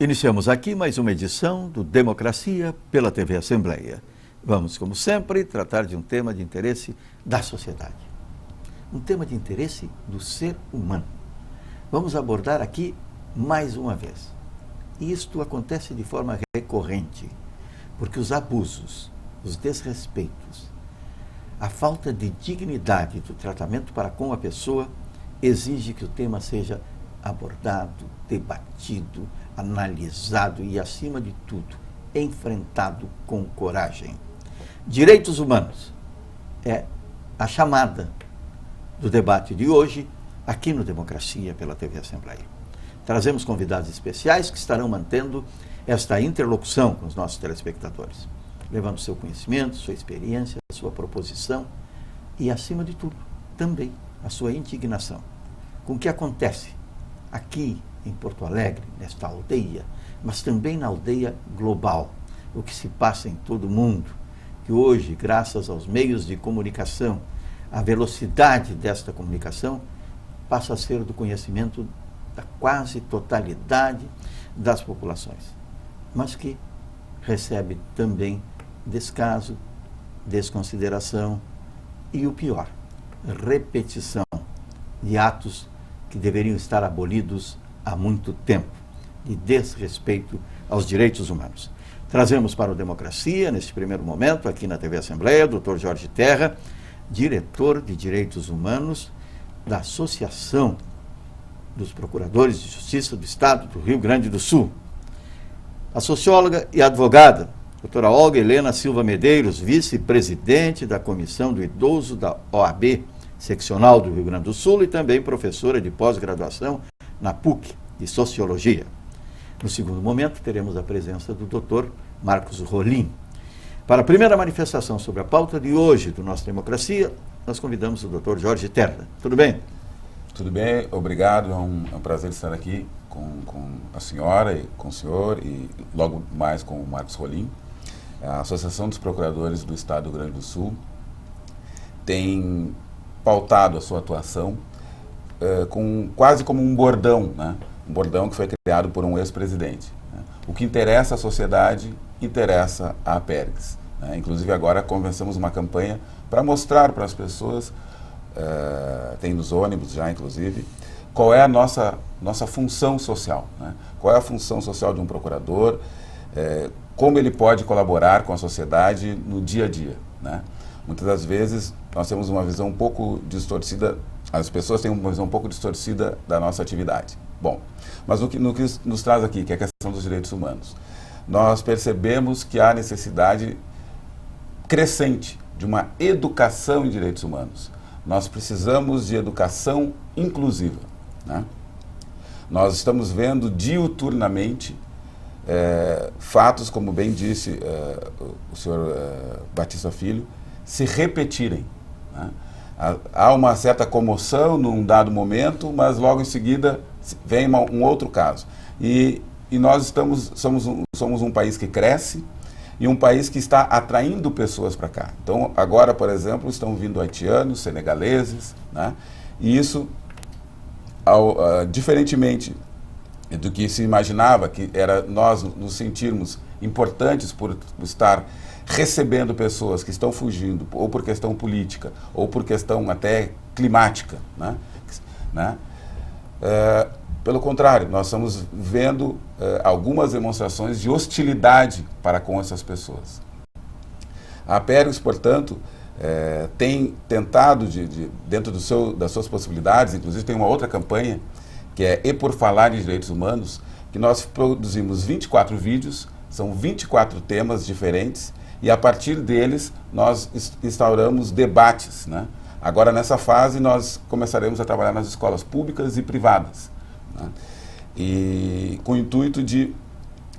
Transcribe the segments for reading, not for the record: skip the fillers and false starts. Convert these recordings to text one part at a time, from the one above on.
Iniciamos aqui mais uma edição do Democracia pela TV Assembleia. Vamos, como sempre, tratar de um tema de interesse da sociedade. Um tema de interesse do ser humano. Vamos abordar aqui mais uma vez. E isto acontece de forma recorrente, porque os abusos, os desrespeitos, a falta de dignidade do tratamento para com a pessoa exige que o tema seja abordado, debatido, analisado e, acima de tudo, enfrentado com coragem. Direitos humanos é a chamada do debate de hoje aqui no Democracia pela TV Assembleia. Trazemos convidados especiais que estarão mantendo esta interlocução com os nossos telespectadores, levando seu conhecimento, sua experiência, sua proposição e, acima de tudo, também a sua indignação com o que acontece aqui em Porto Alegre, nesta aldeia, mas também na aldeia global, o que se passa em todo o mundo, que hoje, graças aos meios de comunicação, a velocidade desta comunicação passa a ser do conhecimento da quase totalidade das populações, mas que recebe também descaso, desconsideração e, o pior, repetição de atos que deveriam estar abolidos há muito tempo, de desrespeito aos direitos humanos. Trazemos para o Democracia, neste primeiro momento, aqui na TV Assembleia, o Dr. Jorge Terra, diretor de Direitos Humanos da Associação dos Procuradores de Justiça do Estado do Rio Grande do Sul. A socióloga e advogada, doutora Olga Helena Silva Medeiros, vice-presidente da Comissão do Idoso da OAB, seccional do Rio Grande do Sul, e também professora de pós-graduação na PUC de Sociologia. No segundo momento, teremos a presença do Dr. Marcos Rolim. Para a primeira manifestação sobre a pauta de hoje do nosso Democracia, nós convidamos o Dr. Jorge Terra. Tudo bem? Tudo bem, obrigado. É um prazer estar aqui com a senhora e com o senhor e logo mais com o Marcos Rolim. A Associação dos Procuradores do Estado do Rio Grande do Sul tem pautado a sua atuação quase como um bordão, né? Um bordão que foi criado por um ex-presidente. Né? O que interessa à sociedade, interessa à Apergs. Né? Inclusive agora começamos uma campanha para mostrar para as pessoas, tem nos ônibus já inclusive, qual é a nossa função social. Né? Qual é a função social de um procurador, como ele pode colaborar com a sociedade no dia a dia. Né? Muitas das vezes nós temos uma visão um pouco distorcida, as pessoas têm uma visão um pouco distorcida da nossa atividade. Bom, mas no que nos traz aqui, que é a questão dos direitos humanos, nós percebemos que há necessidade crescente de uma educação em direitos humanos. Nós precisamos de educação inclusiva. Né? Nós estamos vendo diuturnamente fatos, como bem disse o senhor Batista Filho, se repetirem. Né? Há uma certa comoção num dado momento, mas logo em seguida vem um outro caso. E nós somos um país que cresce e um país que está atraindo pessoas para cá. Então, agora, por exemplo, estão vindo haitianos, senegaleses, né? E isso, diferentemente do que se imaginava, que era nós nos sentirmos importantes por estar recebendo pessoas que estão fugindo, ou por questão política, ou por questão até climática. Né? Pelo contrário, nós estamos vendo algumas demonstrações de hostilidade para com essas pessoas. A Apergs, portanto, tem tentado, dentro das suas possibilidades, inclusive tem uma outra campanha, que é E por Falar em Direitos Humanos, que nós produzimos 24 vídeos, são 24 temas diferentes, e a partir deles nós instauramos debates. Né? Agora, nessa fase, nós começaremos a trabalhar nas escolas públicas e privadas, né? E com o intuito de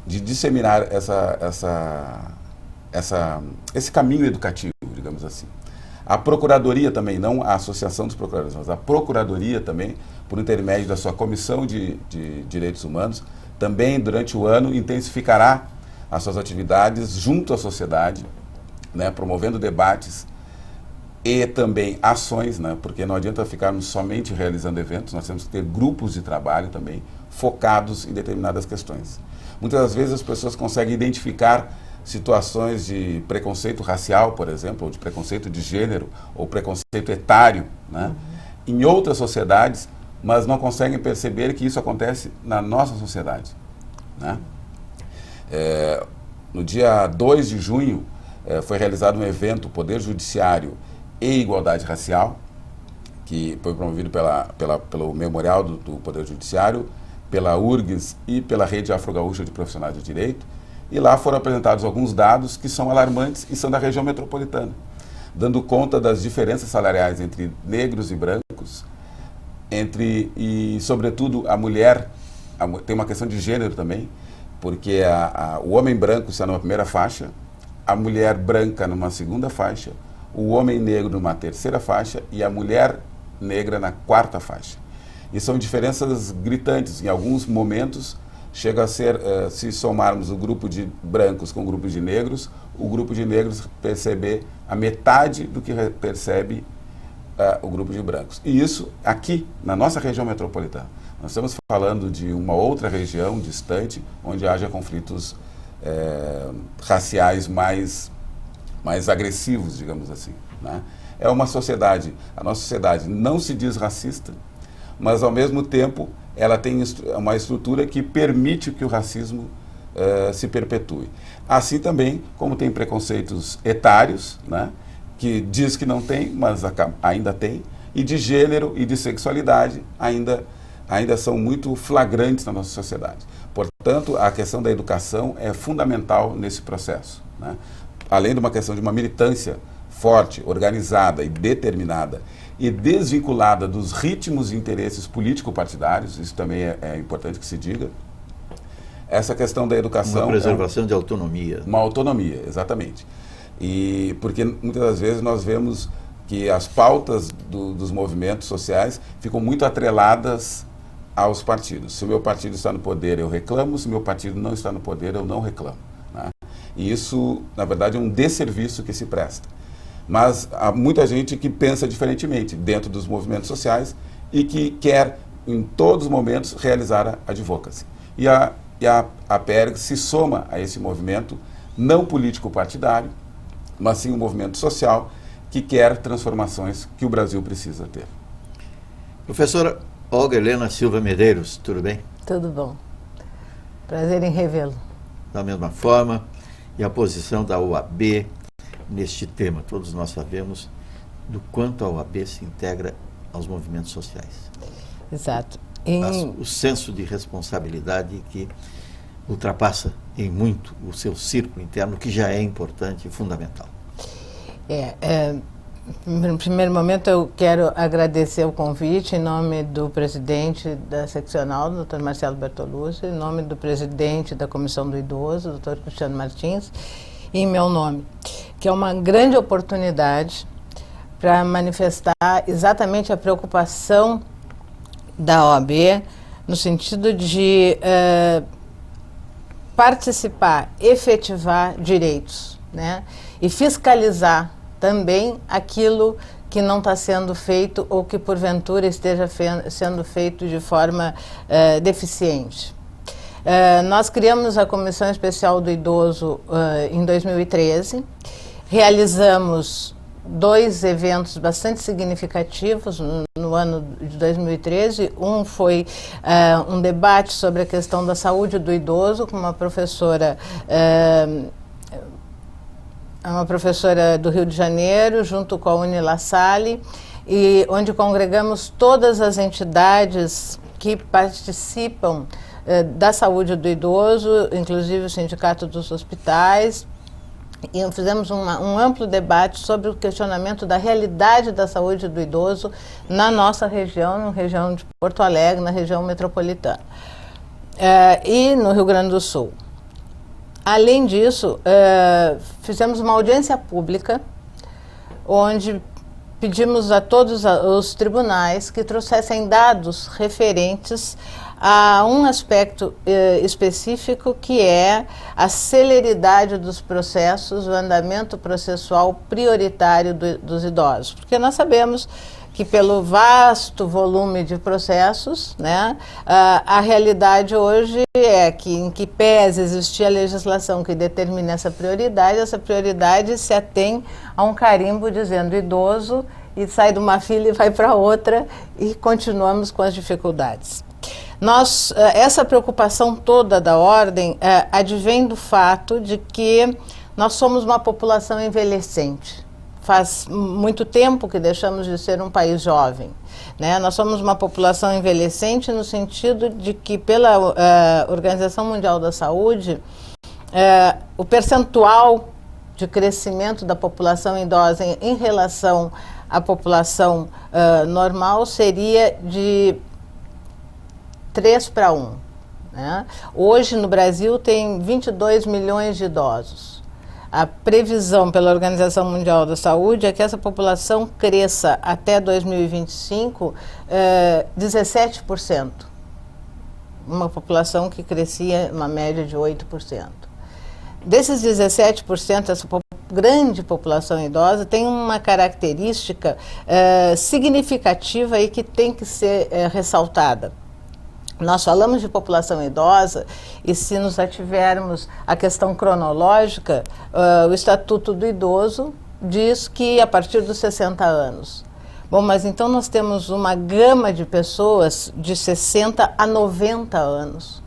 disseminar esse caminho educativo, digamos assim. A Procuradoria também, não a Associação dos Procuradores, mas a Procuradoria também, por intermédio da sua Comissão de Direitos Humanos, também durante o ano intensificará as suas atividades junto à sociedade, né, promovendo debates e também ações, né, porque não adianta ficarmos somente realizando eventos, nós temos que ter grupos de trabalho também focados em determinadas questões. Muitas das vezes as pessoas conseguem identificar situações de preconceito racial, por exemplo, ou de preconceito de gênero, ou preconceito etário, né, em outras sociedades, mas não conseguem perceber que isso acontece na nossa sociedade, né? No dia 2 de junho, foi realizado um evento, Poder Judiciário e Igualdade Racial, que foi promovido pelo Memorial do Poder Judiciário, pela URGS e pela Rede Afro-Gaúcha de Profissionais de Direito, e lá foram apresentados alguns dados que são alarmantes e são da região metropolitana, dando conta das diferenças salariais entre negros e brancos, e sobretudo a mulher, tem uma questão de gênero também, porque o homem branco está numa primeira faixa, a mulher branca numa segunda faixa, o homem negro numa terceira faixa e a mulher negra na quarta faixa. E são diferenças gritantes. Em alguns momentos, chega a ser, se somarmos o grupo de brancos com o grupo de negros, o grupo de negros perceber a metade do que percebe o grupo de brancos. E isso aqui, na nossa região metropolitana. Nós estamos falando de uma outra região distante, onde haja conflitos raciais mais agressivos, digamos assim, né? É uma sociedade, a nossa sociedade não se diz racista, mas ao mesmo tempo ela tem uma estrutura que permite que o racismo se perpetue. Assim também como tem preconceitos etários, né, que diz que não tem, mas ainda tem, e de gênero e de sexualidade ainda são muito flagrantes na nossa sociedade. Portanto, a questão da educação é fundamental nesse processo, né? Além de uma questão de uma militância forte, organizada e determinada e desvinculada dos ritmos e interesses político-partidários, isso também é importante que se diga, essa questão da educação... Uma preservação de autonomia. Uma autonomia, exatamente. E porque muitas das vezes nós vemos que as pautas dos movimentos sociais ficam muito atreladas aos partidos. Se o meu partido está no poder, eu reclamo; se o meu partido não está no poder, eu não reclamo, né? E isso, na verdade, é um desserviço que se presta. Mas há muita gente que pensa diferentemente dentro dos movimentos sociais e que quer, em todos os momentos, realizar a advocacy. E a PERG se soma a esse movimento, não político-partidário, mas sim um movimento social que quer transformações que o Brasil precisa ter. Professora Olga Helena Silva Medeiros, tudo bem? Tudo bom. Prazer em revê-lo. Da mesma forma, e a posição da OAB neste tema. Todos nós sabemos do quanto a OAB se integra aos movimentos sociais. Exato. O senso de responsabilidade que ultrapassa em muito o seu círculo interno, que já é importante e fundamental. No primeiro momento, eu quero agradecer o convite em nome do presidente da seccional, Dr. Marcelo Bertolucci, em nome do presidente da Comissão do Idoso, Dr. Cristiano Martins, e em meu nome, que é uma grande oportunidade para manifestar exatamente a preocupação da OAB no sentido de participar, efetivar direitos, né, e fiscalizar também aquilo que não está sendo feito ou que porventura esteja sendo feito de forma deficiente. Nós criamos a Comissão Especial do Idoso em 2013, realizamos 2 eventos bastante significativos no ano de 2013. Um foi um debate sobre a questão da saúde do idoso com uma professora do Rio de Janeiro, junto com a Uni-La Salle, e onde congregamos todas as entidades que participam da saúde do idoso, inclusive o Sindicato dos Hospitais, e fizemos um amplo debate sobre o questionamento da realidade da saúde do idoso na nossa região, na região de Porto Alegre, na região metropolitana, e no Rio Grande do Sul. Além disso, fizemos uma audiência pública, onde pedimos a todos os tribunais que trouxessem dados referentes a um aspecto específico, que é a celeridade dos processos, o andamento processual prioritário dos idosos. Porque nós sabemos que pelo vasto volume de processos, né, a realidade hoje é que, em que pese existir a legislação que determina essa prioridade se atém a um carimbo dizendo idoso, e sai de uma fila e vai para outra, e continuamos com as dificuldades. Essa preocupação toda da ordem advém do fato de que nós somos uma população envelhecente. Faz muito tempo que deixamos de ser um país jovem, né? Nós somos uma população envelhecente no sentido de que, pela Organização Mundial da Saúde, o percentual de crescimento da população idosa em relação à população normal seria de 3 para 1. Né? Hoje, no Brasil, tem 22 milhões de idosos. A previsão pela Organização Mundial da Saúde é que essa população cresça até 2025 17%. Uma população que crescia uma média de 8%. Desses 17%, essa grande população idosa tem uma característica significativa e que tem que ser ressaltada. Nós falamos de população idosa e, se nos ativermos a questão cronológica, o Estatuto do Idoso diz que a partir dos 60 anos. Bom, mas então nós temos uma gama de pessoas de 60 a 90 anos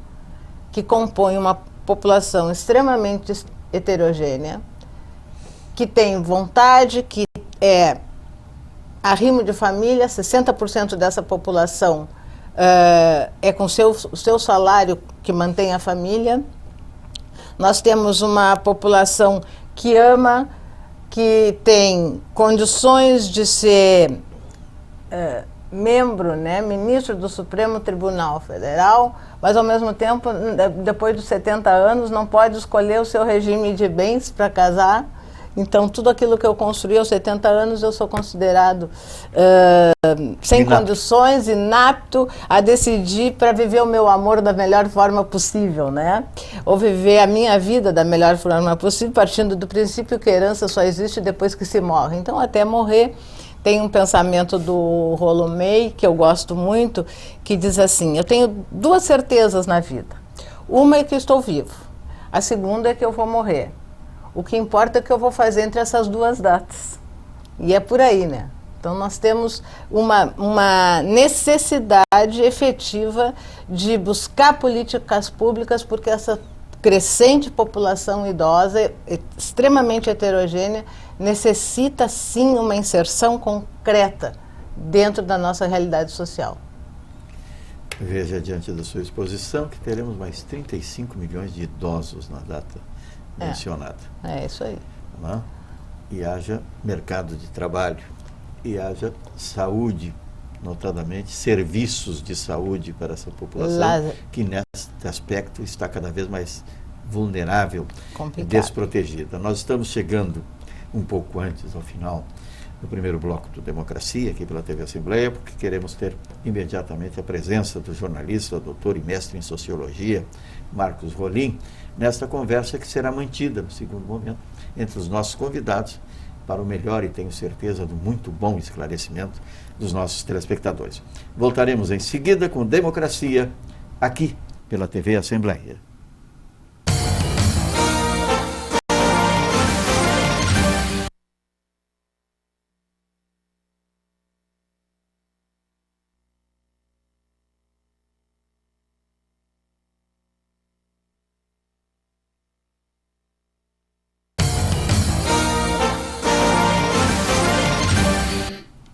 que compõem uma população extremamente heterogênea, que tem vontade, que é arrimo de família. 60% dessa população é com o seu salário que mantém a família. Nós temos uma população que ama, que tem condições de ser membro, né, ministro do Supremo Tribunal Federal, mas ao mesmo tempo, depois dos 70 anos, não pode escolher o seu regime de bens para casar. Então, tudo aquilo que eu construí aos 70 anos, eu sou considerado sem condições, inapto a decidir para viver o meu amor da melhor forma possível, né? Ou viver a minha vida da melhor forma possível, partindo do princípio que a herança só existe depois que se morre. Então, até morrer, tem um pensamento do Rollo May, que eu gosto muito, que diz assim: eu tenho 2 certezas na vida. Uma é que eu estou vivo. A segunda é que eu vou morrer. O que importa é o que eu vou fazer entre essas 2 datas. E é por aí, né? Então, nós temos uma necessidade efetiva de buscar políticas públicas, porque essa crescente população idosa, extremamente heterogênea, necessita, sim, uma inserção concreta dentro da nossa realidade social. Veja, diante da sua exposição, que teremos mais 35 milhões de idosos na data mencionada. É isso aí. Não? E haja mercado de trabalho, e haja saúde, notadamente serviços de saúde para essa população, que nesse aspecto está cada vez mais vulnerável e desprotegida. Nós estamos chegando um pouco antes, ao final do primeiro bloco do Democracia, aqui pela TV Assembleia, porque queremos ter imediatamente a presença do jornalista, doutor e mestre em Sociologia, Marcos Rolim, nesta conversa que será mantida no segundo momento entre os nossos convidados, para o melhor e tenho certeza do muito bom esclarecimento dos nossos telespectadores. Voltaremos em seguida com Democracia, aqui pela TV Assembleia.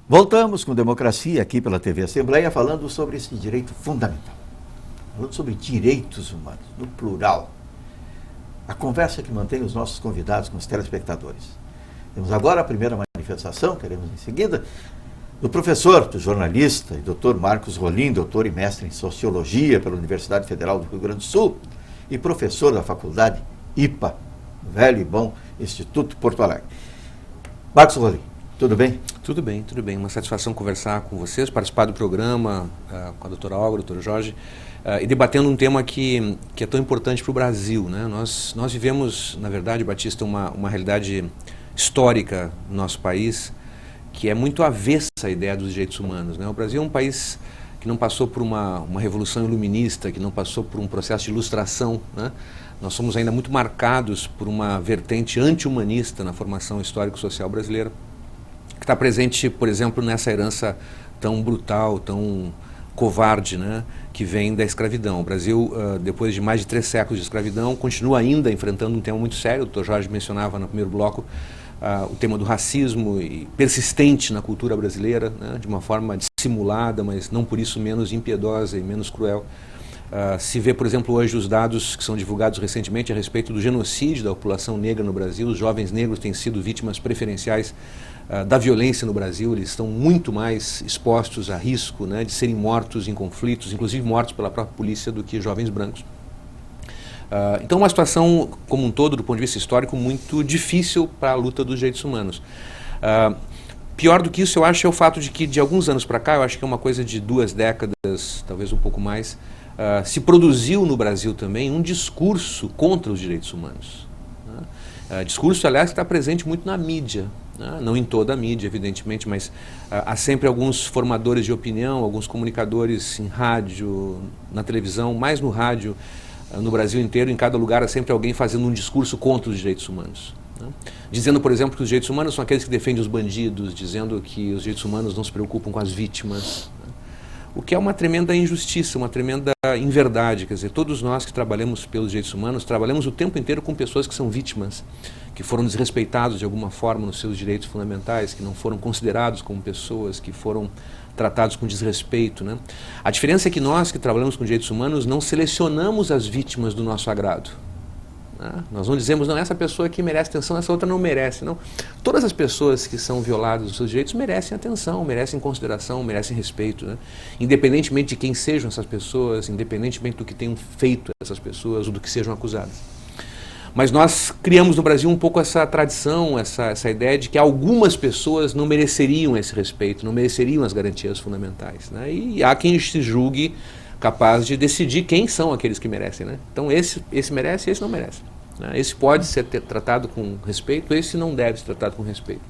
Voltamos com Democracia aqui pela TV Assembleia, falando sobre esse direito fundamental. Falando sobre direitos humanos, no plural. A conversa que mantém os nossos convidados com os telespectadores. Temos agora a primeira manifestação, teremos em seguida, do professor, do jornalista e doutor Marcos Rolim, doutor e mestre em Sociologia pela Universidade Federal do Rio Grande do Sul e professor da Faculdade IPA, velho e bom Instituto Porto Alegre. Marcos Rolim, tudo bem? Tudo bem, tudo bem. Uma satisfação conversar com vocês, participar do programa com a doutora Olga, doutor Jorge, e debatendo um tema que é tão importante para o Brasil, né? Nós vivemos, na verdade, Batista, uma realidade histórica no nosso país, que é muito avessa à ideia dos direitos humanos, né? O Brasil é um país que não passou por uma revolução iluminista, que não passou por um processo de ilustração, né? Nós somos ainda muito marcados por uma vertente anti-humanista na formação histórico-social brasileira, que está presente, por exemplo, nessa herança tão brutal, tão covarde, né, que vem da escravidão. O Brasil, depois de mais de 3 séculos de escravidão, continua ainda enfrentando um tema muito sério. O Dr. Jorge mencionava no primeiro bloco o tema do racismo, e persistente na cultura brasileira, né, de uma forma dissimulada, mas não por isso menos impiedosa e menos cruel. Se vê, por exemplo, hoje os dados que são divulgados recentemente a respeito do genocídio da população negra no Brasil. Os jovens negros têm sido vítimas preferenciais da violência no Brasil. Eles estão muito mais expostos a risco, né, de serem mortos em conflitos, inclusive mortos pela própria polícia, do que jovens brancos. Então, uma situação como um todo, do ponto de vista histórico, muito difícil para a luta dos direitos humanos. Pior do que isso, eu acho, é o fato de que, de alguns anos para cá, eu acho que é uma coisa de 2 décadas, talvez um pouco mais, se produziu no Brasil também um discurso contra os direitos humanos. Né? Discurso, aliás, que está presente muito na mídia, né? Não em toda a mídia, evidentemente, mas há sempre alguns formadores de opinião, alguns comunicadores em rádio, na televisão, mais no rádio, no Brasil inteiro, em cada lugar, há sempre alguém fazendo um discurso contra os direitos humanos. Né? Dizendo, por exemplo, que os direitos humanos são aqueles que defendem os bandidos, dizendo que os direitos humanos não se preocupam com as vítimas. O que é uma tremenda injustiça, uma tremenda inverdade. Quer dizer, todos nós que trabalhamos pelos direitos humanos, trabalhamos o tempo inteiro com pessoas que são vítimas, que foram desrespeitados de alguma forma nos seus direitos fundamentais, que não foram considerados como pessoas, que foram tratados com desrespeito, né? A diferença é que nós que trabalhamos com direitos humanos não selecionamos as vítimas do nosso agrado. Nós não dizemos, não, essa pessoa aqui merece atenção, essa outra não merece. Não. Todas as pessoas que são violadas dos seus direitos merecem atenção, merecem consideração, merecem respeito, né? Independentemente de quem sejam essas pessoas, independentemente do que tenham feito essas pessoas ou do que sejam acusadas. Mas nós criamos no Brasil um pouco essa tradição, essa ideia de que algumas pessoas não mereceriam esse respeito, não mereceriam as garantias fundamentais, né? E há quem se julgue capaz de decidir quem são aqueles que merecem, né? Então esse merece, esse não merece, né? Esse pode ser tratado com respeito, esse não deve ser tratado com respeito.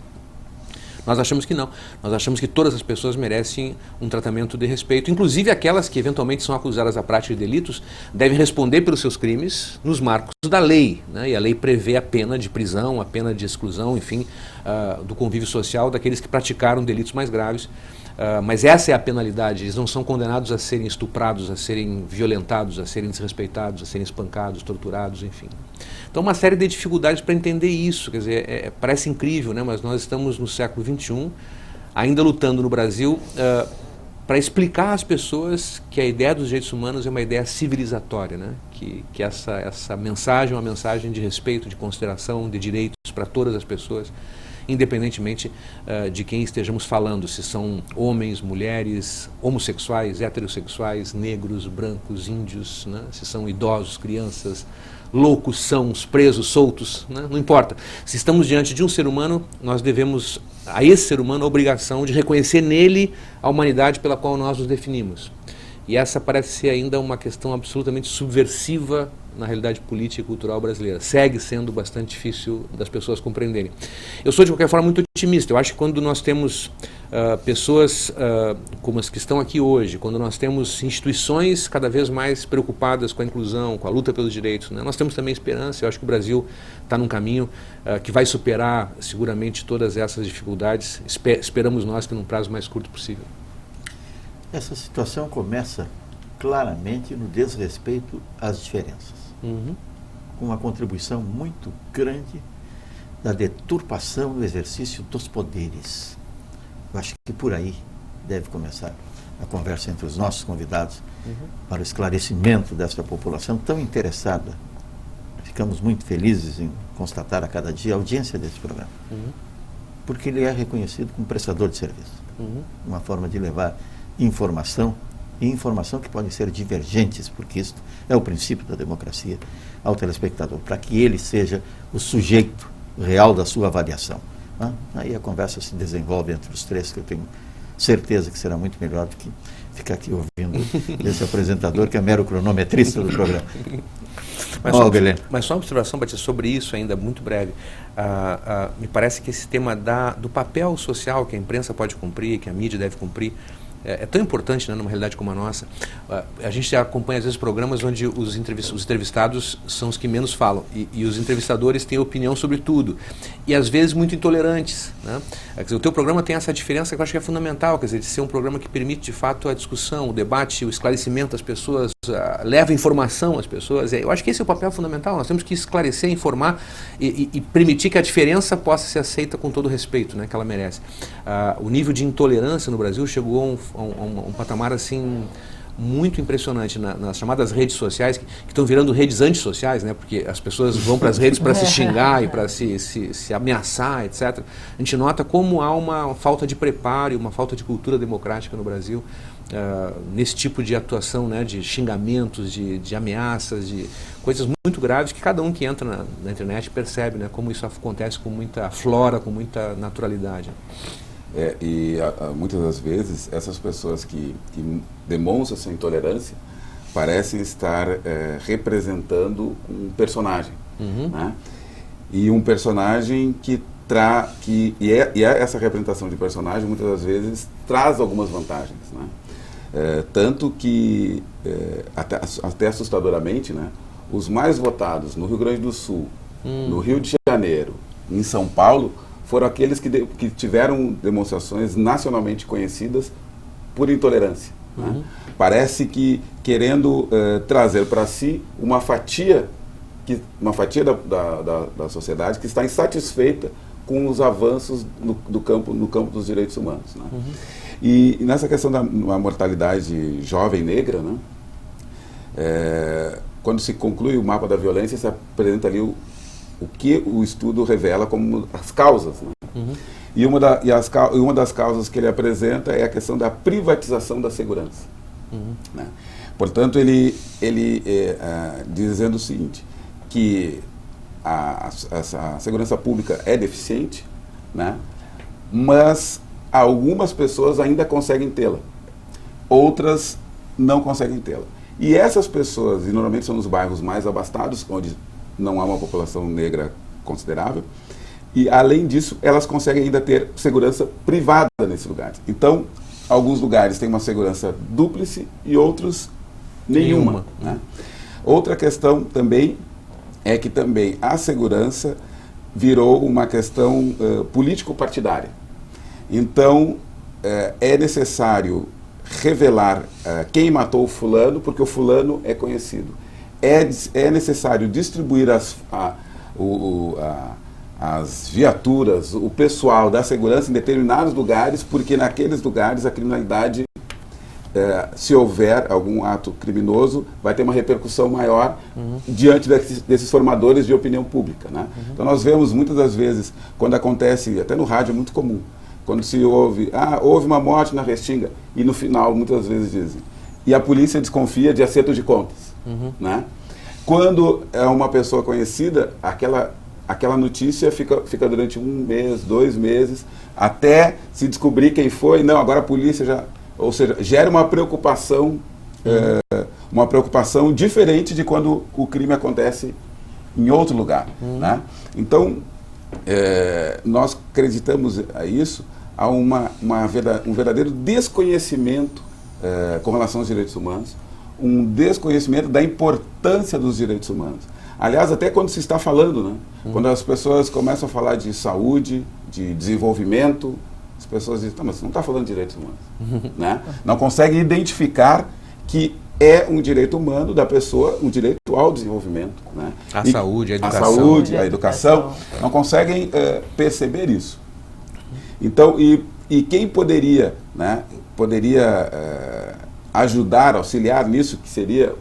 Nós achamos que não. Nós achamos que todas as pessoas merecem um tratamento de respeito, inclusive aquelas que eventualmente são acusadas da prática de delitos, devem responder pelos seus crimes nos marcos da lei, né? E a lei prevê a pena de prisão, a pena de exclusão, enfim, do convívio social daqueles que praticaram delitos mais graves. Mas essa é a penalidade. Eles não são condenados a serem estuprados, a serem violentados, a serem desrespeitados, a serem espancados, torturados, enfim. Então, uma série de dificuldades para entender isso. Quer dizer, parece incrível, né? Mas nós estamos no século XXI, ainda lutando no Brasil para explicar às pessoas que a ideia dos direitos humanos é uma ideia civilizatória, né? Que essa mensagem é uma mensagem de respeito, de consideração, de direitos para todas as pessoas, independentemente de quem estejamos falando, se são homens, mulheres, homossexuais, heterossexuais, negros, brancos, índios, né? Se são idosos, crianças, loucos, sãos, presos, soltos, né? Não importa. Se estamos diante de um ser humano, nós devemos a esse ser humano a obrigação de reconhecer nele a humanidade pela qual nós nos definimos. E essa parece ser ainda uma questão absolutamente subversiva na realidade política e cultural brasileira. Segue sendo bastante difícil das pessoas compreenderem. Eu sou, de qualquer forma, muito otimista. Eu acho que quando nós temos pessoas como as que estão aqui hoje, quando nós temos instituições cada vez mais preocupadas com a inclusão, com a luta pelos direitos, né, nós temos também esperança. Eu acho que o Brasil está num caminho que vai superar, seguramente, todas essas dificuldades. Esperamos nós que num prazo mais curto possível. Essa situação começa claramente no desrespeito às diferenças, com uma contribuição muito grande da deturpação do exercício dos poderes. Eu acho que por aí deve começar a conversa entre os nossos convidados para o esclarecimento desta população tão interessada. Ficamos muito felizes em constatar a cada dia a audiência desse programa, porque ele é reconhecido como prestador de serviço, uma forma de levar informação, e informação que podem ser divergentes, porque isso é o princípio da democracia, ao telespectador, para que ele seja o sujeito real da sua avaliação. Aí a conversa se desenvolve entre os três, que eu tenho certeza que será muito melhor do que ficar aqui ouvindo esse apresentador, que é mero cronometrista do programa. Mas só uma observação, Batista, sobre isso ainda, muito breve. Me parece que esse tema do papel social que a imprensa pode cumprir, que a mídia deve cumprir, é tão importante, né, numa realidade como a nossa. A gente acompanha às vezes programas onde os entrevistados são os que menos falam e os entrevistadores têm opinião sobre tudo e às vezes muito intolerantes, né? Quer dizer, o teu programa tem essa diferença que eu acho que é fundamental, quer dizer, de ser um programa que permite de fato a discussão, o debate, o esclarecimento às pessoas, leva informação às pessoas. Eu acho que esse é o papel fundamental. Nós temos que esclarecer, informar e permitir que a diferença possa ser aceita com todo o respeito, né, que ela merece. O nível de intolerância no Brasil chegou a um patamar assim muito impressionante nas chamadas redes sociais, que estão virando redes antissociais, né? Porque as pessoas vão para as redes para se xingar e para se ameaçar, etc. A gente nota como há uma falta de preparo e uma falta de cultura democrática no Brasil nesse tipo de atuação, né? De xingamentos, de ameaças, de coisas muito graves que cada um que entra na internet percebe, né? Como isso acontece com muita flora, com muita naturalidade. Muitas das vezes essas pessoas que demonstram essa intolerância parecem estar representando um personagem, né? E um personagem essa representação de personagem muitas das vezes traz algumas vantagens, né? Tanto que até assustadoramente, né, os mais votados no Rio Grande do Sul, no Rio de Janeiro, em São Paulo, foram aqueles que tiveram demonstrações nacionalmente conhecidas por intolerância, né? Parece que querendo trazer para si uma fatia da sociedade que está insatisfeita com os avanços no campo dos direitos humanos, né? E nessa questão da mortalidade jovem negra, né, quando se conclui o mapa da violência, se apresenta ali o que o estudo revela como as causas, né? E uma das causas que ele apresenta é a questão da privatização da segurança, né? Portanto, ele dizendo o seguinte, que a segurança pública é deficiente, né? Mas algumas pessoas ainda conseguem tê-la, outras não conseguem tê-la. E essas pessoas, e normalmente são nos bairros mais abastados, onde não há uma população negra considerável, e além disso, elas conseguem ainda ter segurança privada nesses lugares. Então, alguns lugares têm uma segurança dúplice e outros nenhuma, né? Outra questão também é que também a segurança virou uma questão político-partidária. Então, é necessário revelar quem matou o fulano, porque o fulano é conhecido. É necessário distribuir as viaturas, o pessoal da segurança em determinados lugares, porque naqueles lugares a criminalidade, se houver algum ato criminoso, vai ter uma repercussão maior diante desses formadores de opinião pública, né? Então nós vemos muitas das vezes, quando acontece, até no rádio é muito comum, quando se houve uma morte na Restinga, e no final muitas vezes dizem, e a polícia desconfia de acerto de contas, né? Quando é uma pessoa conhecida, aquela notícia fica durante 1 mês, 2 meses, até se descobrir quem foi. Não, agora a polícia já... Ou seja, gera uma preocupação diferente de quando o crime acontece em outro lugar, né? Então, nós acreditamos a isso, a um verdadeiro desconhecimento com relação aos direitos humanos, um desconhecimento da importância dos direitos humanos. Aliás, até quando se está falando, né? Quando as pessoas começam a falar de saúde, de desenvolvimento, as pessoas dizem, mas você não está falando de direitos humanos, né? Não conseguem identificar que é um direito humano da pessoa, um direito ao desenvolvimento, né? A saúde, a educação. Não conseguem perceber isso. Então, e quem poderia, né, ajudar, auxiliar nisso, que seriam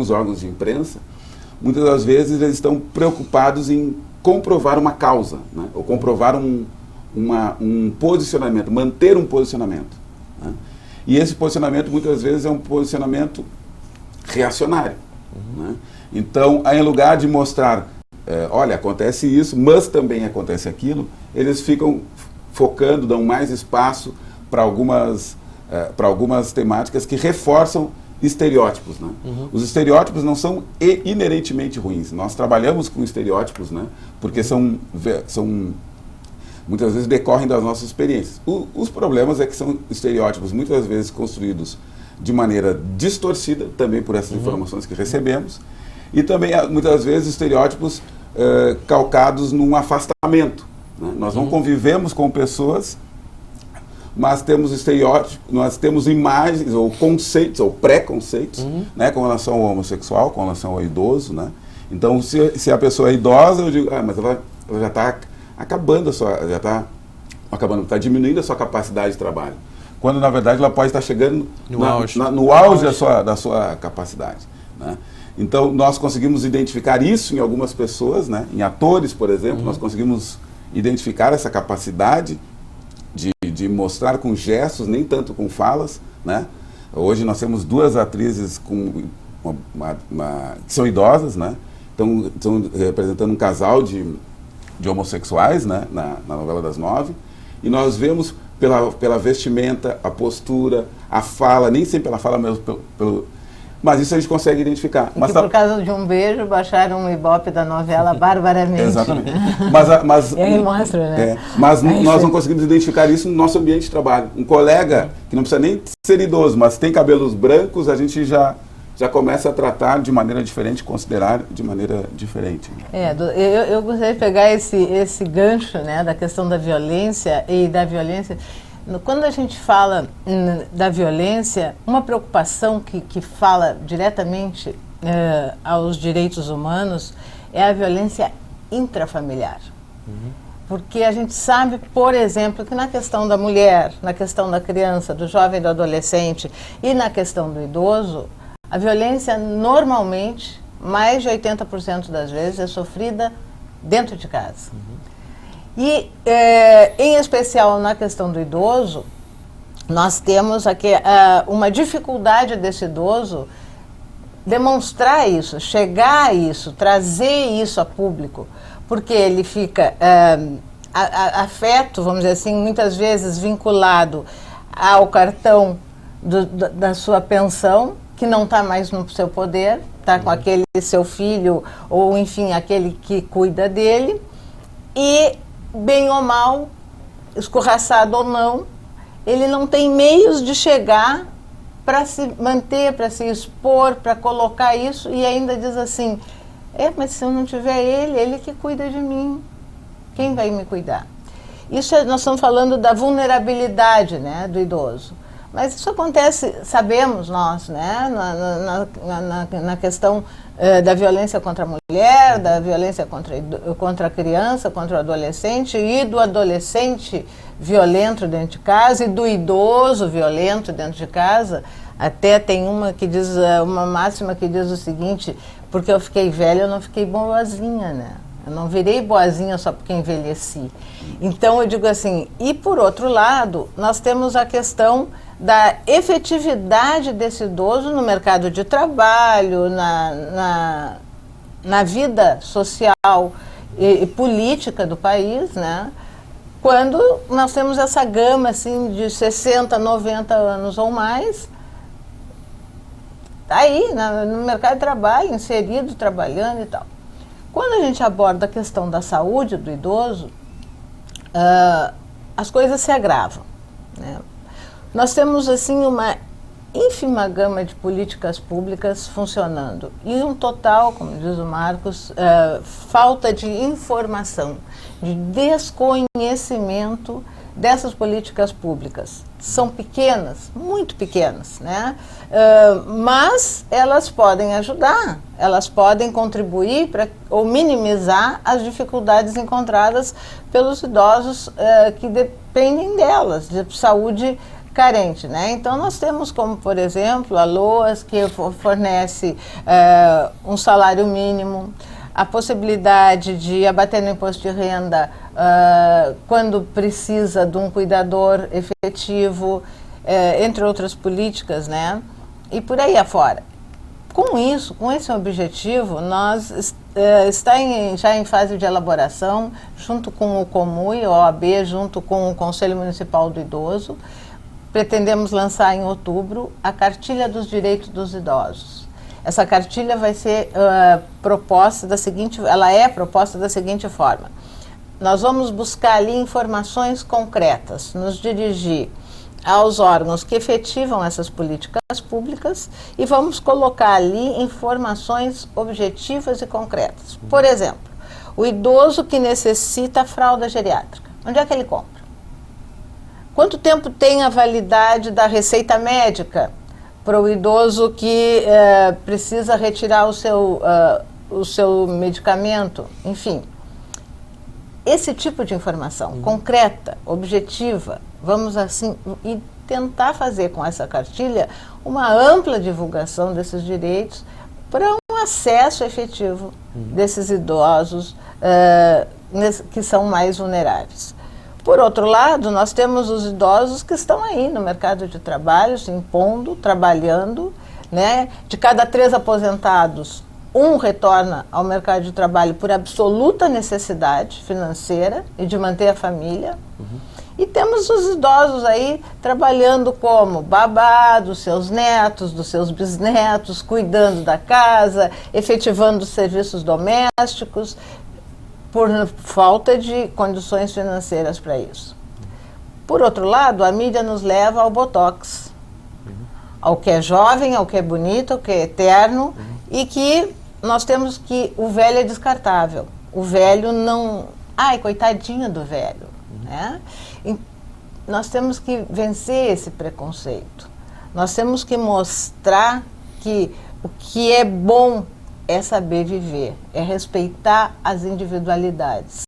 os órgãos de imprensa, muitas das vezes eles estão preocupados em comprovar uma causa, né, ou comprovar um posicionamento, manter um posicionamento, né? E esse posicionamento muitas vezes é um posicionamento reacionário, né? Então, em lugar de mostrar, olha, acontece isso, mas também acontece aquilo, eles ficam focando, dão mais espaço para algumas temáticas que reforçam estereótipos, né? Os estereótipos não são inerentemente ruins. Nós trabalhamos com estereótipos, né? Porque são muitas vezes decorrem das nossas experiências. Os problemas é que são estereótipos muitas vezes construídos de maneira distorcida, também por essas informações que recebemos, e também muitas vezes estereótipos calcados num afastamento, né? Nós não convivemos com pessoas, mas temos estereótipos, nós temos imagens ou conceitos ou preconceitos, né, com relação ao homossexual, com relação ao idoso, né? Então, se a pessoa é idosa, eu digo, mas ela já está acabando está diminuindo a sua capacidade de trabalho, quando na verdade ela pode estar chegando no auge da sua capacidade, né? Então, nós conseguimos identificar isso em algumas pessoas, né? Em atores, por exemplo, nós conseguimos identificar essa capacidade de mostrar com gestos, nem tanto com falas, né? Hoje nós temos 2 atrizes que são idosas, né? Estão representando um casal de homossexuais, né? Na novela das 9, e nós vemos pela vestimenta, a postura, a fala, nem sempre ela fala mesmo mas isso a gente consegue identificar. Mas por causa de um beijo, baixaram um ibope da novela barbaramente. Exatamente. E aí mostra, né? Mas nós não conseguimos identificar isso no nosso ambiente de trabalho. Um colega que não precisa nem ser idoso, mas tem cabelos brancos, a gente já começa a tratar de maneira diferente, considerar de maneira diferente. Eu gostaria de pegar esse gancho, né, da questão da violência e da violência. Quando a gente fala da violência, uma preocupação que fala diretamente aos direitos humanos é a violência intrafamiliar. Porque a gente sabe, por exemplo, que na questão da mulher, na questão da criança, do jovem, do adolescente e na questão do idoso, a violência normalmente, mais de 80% das vezes, é sofrida dentro de casa. E, em especial na questão do idoso, nós temos aqui uma dificuldade desse idoso demonstrar isso, chegar a isso, trazer isso a público, porque ele fica afeto, vamos dizer assim, muitas vezes vinculado ao cartão da sua pensão, que não está mais no seu poder, está com aquele seu filho, ou enfim, aquele que cuida dele, e bem ou mal, escorraçado ou não, ele não tem meios de chegar para se manter, para se expor, para colocar isso, e ainda diz assim, mas se eu não tiver ele que cuida de mim, quem vai me cuidar? Isso nós estamos falando da vulnerabilidade, né, do idoso. Mas isso acontece, sabemos nós, né, na questão da violência contra a mulher, da violência contra a criança, contra o adolescente, e do adolescente violento dentro de casa, e do idoso violento dentro de casa. Até tem uma máxima que diz o seguinte, porque eu fiquei velha, eu não fiquei boazinha, né? Eu não virei boazinha só porque envelheci. Então eu digo assim, e por outro lado, nós temos a questão da efetividade desse idoso no mercado de trabalho, na vida social e política do país, né? Quando nós temos essa gama assim, de 60, 90 anos ou mais, aí no mercado de trabalho, inserido, trabalhando e tal. Quando a gente aborda a questão da saúde do idoso, as coisas se agravam, né? Nós temos, assim, uma ínfima gama de políticas públicas funcionando e um total, como diz o Marcos, falta de informação, de desconhecimento dessas políticas públicas. São pequenas, muito pequenas, né? Mas elas podem ajudar, elas podem contribuir ou minimizar as dificuldades encontradas pelos idosos que dependem delas, de saúde carente, né? Então nós temos como, por exemplo, a LOAS, que fornece um salário mínimo, a possibilidade de abater no imposto de renda quando precisa de um cuidador efetivo, entre outras políticas, né? E por aí afora. Com isso, com esse objetivo, nós já em fase de elaboração, junto com o COMUI, a OAB, junto com o Conselho Municipal do Idoso, pretendemos lançar em outubro a Cartilha dos Direitos dos Idosos. Essa cartilha vai ser proposta da seguinte forma. Nós vamos buscar ali informações concretas, nos dirigir aos órgãos que efetivam essas políticas públicas e vamos colocar ali informações objetivas e concretas. Por exemplo, o idoso que necessita fralda geriátrica, onde é que ele compra? Quanto tempo tem a validade da receita médica para o idoso que precisa retirar o seu medicamento? Enfim, esse tipo de informação concreta, objetiva, vamos assim e tentar fazer com essa cartilha uma ampla divulgação desses direitos para um acesso efetivo desses idosos que são mais vulneráveis. Por outro lado, nós temos os idosos que estão aí no mercado de trabalho, se impondo, trabalhando, né? De cada 3 aposentados, 1 retorna ao mercado de trabalho por absoluta necessidade financeira e de manter a família. E temos os idosos aí trabalhando como babá dos seus netos, dos seus bisnetos, cuidando da casa, efetivando os serviços domésticos, por falta de condições financeiras para isso. Por outro lado, a mídia nos leva ao botox, ao que é jovem, ao que é bonito, ao que é eterno, e que nós temos que o velho é descartável. O velho não... Ai, coitadinho do velho. Né? E nós temos que vencer esse preconceito. Nós temos que mostrar que o que é bom é saber viver, é respeitar as individualidades.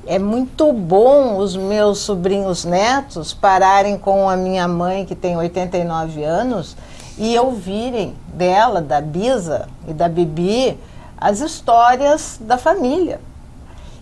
É muito bom os meus sobrinhos netos pararem com a minha mãe, que tem 89 anos, e ouvirem dela, da Bisa e da Bibi, as histórias da família.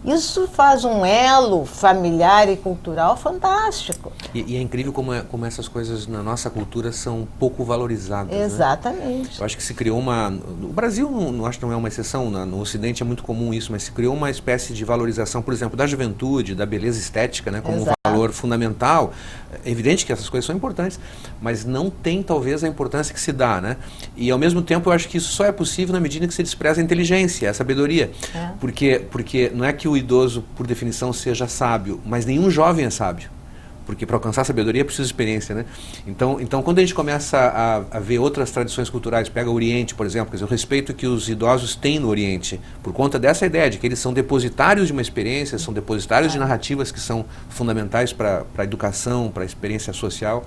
Isso faz um elo familiar e cultural fantástico. E é incrível como essas coisas na nossa cultura são pouco valorizadas. Exatamente. Né? Eu acho que se criou uma... O Brasil, acho que não é uma exceção, no Ocidente é muito comum isso, mas se criou uma espécie de valorização, por exemplo, da juventude, da beleza estética, né, como um valor fundamental. É evidente que essas coisas são importantes, mas não tem talvez a importância que se dá, né? E ao mesmo tempo eu acho que isso só é possível na medida que se despreza a inteligência, a sabedoria. Porque não é que o idoso, por definição, seja sábio, mas nenhum jovem é sábio. Porque para alcançar a sabedoria é preciso experiência, né? Então quando a gente começa a ver outras tradições culturais, pega o Oriente, por exemplo, quer dizer, o respeito que os idosos têm no Oriente, por conta dessa ideia de que eles são depositários de uma experiência, são depositários de narrativas que são fundamentais para a educação, para a experiência social.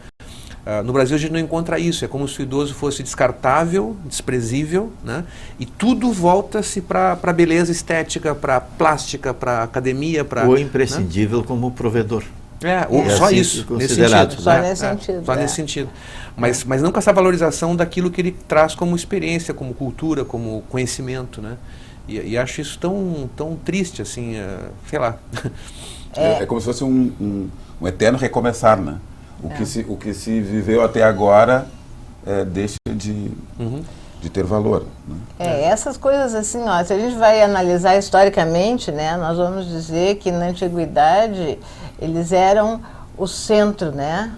No Brasil a gente não encontra isso, é como se o idoso fosse descartável, desprezível, né? E tudo volta-se para a beleza estética, para a plástica, para a academia, para... Ou imprescindível, né? Como provedor. Ou só assim, isso, nesse sentido. Só nesse sentido. Só nesse sentido. Mas não com essa valorização daquilo que ele traz como experiência, como cultura, como conhecimento, né? E acho isso tão triste, assim, sei lá. É como se fosse um eterno recomeçar, né? O que se viveu até agora deixa de ter valor. Né? Essas coisas assim, ó, se a gente vai analisar historicamente, né, nós vamos dizer que na antiguidade eles eram o centro, né,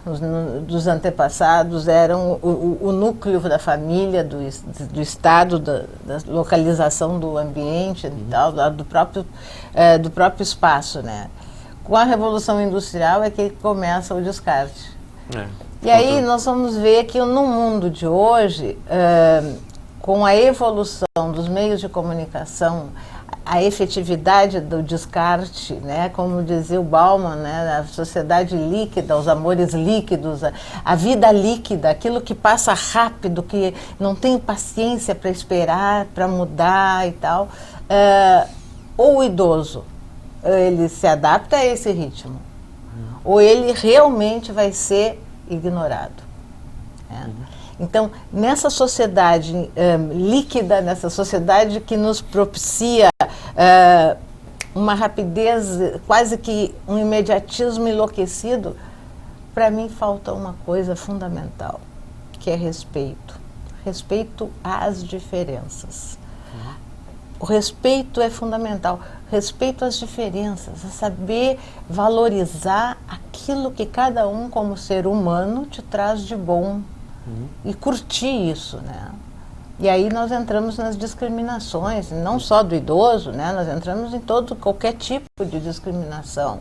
dos antepassados, eram o núcleo da família, do estado, da localização do ambiente e tal, do próprio espaço, né. Com a Revolução Industrial é que começa o descarte. E aí nós vamos ver que no mundo de hoje, com a evolução dos meios de comunicação, a efetividade do descarte, né, como dizia o Bauman, né, a sociedade líquida, os amores líquidos, a vida líquida, aquilo que passa rápido, que não tem paciência para esperar, para mudar e tal, ou o idoso, ele se adapta a esse ritmo, ou ele realmente vai ser ignorado. Então, nessa sociedade líquida, nessa sociedade que nos propicia uma rapidez, quase que um imediatismo enlouquecido, para mim falta uma coisa fundamental, que é respeito. Respeito às diferenças. o respeito é fundamental. Respeito às diferenças, a saber valorizar aquilo que cada um, como ser humano, te traz de bom. E curtir isso, né? E aí nós entramos nas discriminações, não só do idoso, né? Nós entramos em qualquer tipo de discriminação.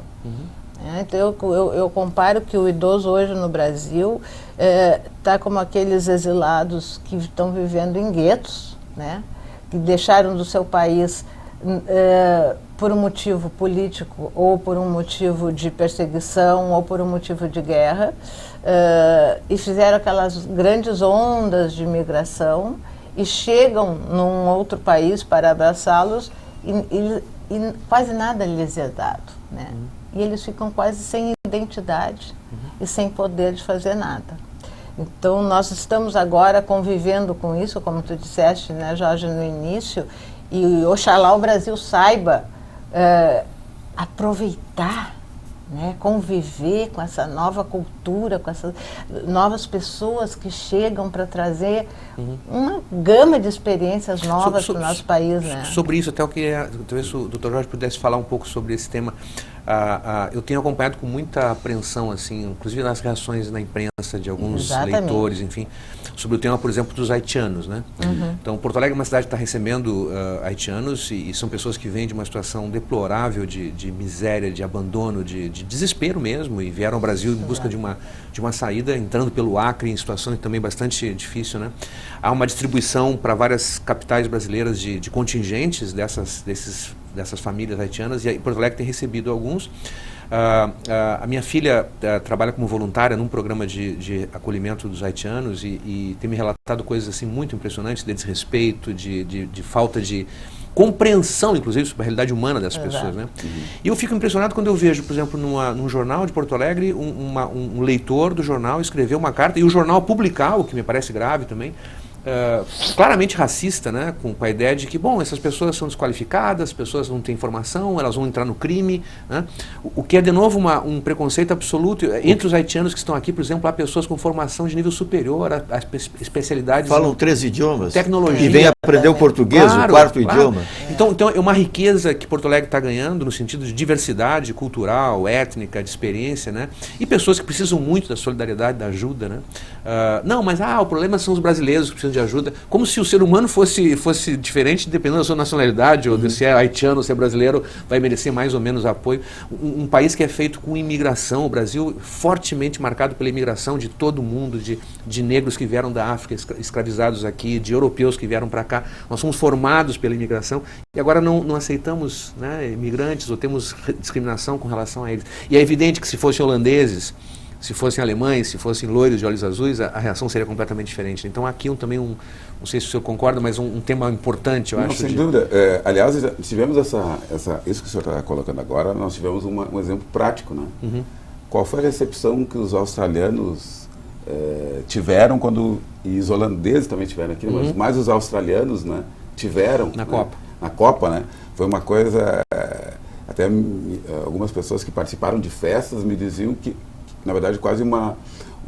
Então eu comparo que o idoso hoje no Brasil está como aqueles exilados que estão vivendo em guetos, né? Que deixaram do seu país por um motivo político, ou por um motivo de perseguição, ou por um motivo de guerra, e fizeram aquelas grandes ondas de imigração e chegam num outro país para abraçá-los e quase nada lhes é dado, né? E eles ficam quase sem identidade e sem poder de fazer nada. Então nós estamos agora convivendo com isso, como tu disseste, né, Jorge, no início, e oxalá o Brasil saiba aproveitar, né, conviver com essa nova cultura, com essas novas pessoas que chegam para trazer uma gama de experiências novas para o nosso país. Né? Sobre isso, até eu queria, talvez o Dr. Jorge pudesse falar um pouco sobre esse tema. Eu tenho acompanhado com muita apreensão, assim, inclusive nas reações na imprensa de alguns leitores, enfim, sobre o tema, por exemplo, dos haitianos, né? Então, Porto Alegre é uma cidade que está recebendo haitianos e são pessoas que vêm de uma situação deplorável de miséria, de abandono, de desespero mesmo, e vieram ao Brasil em busca de uma saída, entrando pelo Acre em situação também bastante difícil, né? Há uma distribuição para várias capitais brasileiras de contingentes dessas famílias haitianas, e Porto Alegre tem recebido alguns. A minha filha trabalha como voluntária num programa de acolhimento dos haitianos e tem me relatado coisas assim muito impressionantes, de desrespeito, de falta de compreensão, inclusive, sobre a realidade humana dessas pessoas, né? E eu fico impressionado quando eu vejo, por exemplo, num jornal de Porto Alegre, um leitor do jornal escreveu uma carta, e o jornal publicar, o que me parece grave também, claramente racista, né? Com a ideia de que, bom, essas pessoas são desqualificadas, as pessoas não têm formação, elas vão entrar no crime, né? O que é, de novo, um preconceito absoluto. Entre os haitianos que estão aqui, por exemplo, há pessoas com formação de nível superior, a especialidades... Falam 3 idiomas. Tecnologia. E vêm aprender o português, o quarto idioma. Então é uma riqueza que Porto Alegre está ganhando no sentido de diversidade cultural, étnica, de experiência, né? E pessoas que precisam muito da solidariedade, da ajuda, né? Não, mas o problema são os brasileiros que precisam de ajuda, como se o ser humano fosse diferente, dependendo da sua nacionalidade, ou se é haitiano ou se é brasileiro, vai merecer mais ou menos apoio. Um país que é feito com imigração, o Brasil fortemente marcado pela imigração de todo mundo, de negros que vieram da África, escravizados aqui, de europeus que vieram para cá. Nós somos formados pela imigração e agora não aceitamos, né, imigrantes, ou temos discriminação com relação a eles. E é evidente que se fossem holandeses, se fossem alemães, se fossem loiros de olhos azuis, a reação seria completamente diferente. Então aqui também não sei se o senhor concorda, mas um tema importante, eu acho. Sem dúvida. Aliás, tivemos isso que o senhor está colocando agora, nós tivemos um exemplo prático, né? Qual foi a recepção que os australianos tiveram e os holandeses também tiveram aqui, mas mais os australianos, né, tiveram na Copa. Na Copa, né? Foi uma coisa, até algumas pessoas que participaram de festas me diziam que na verdade, quase um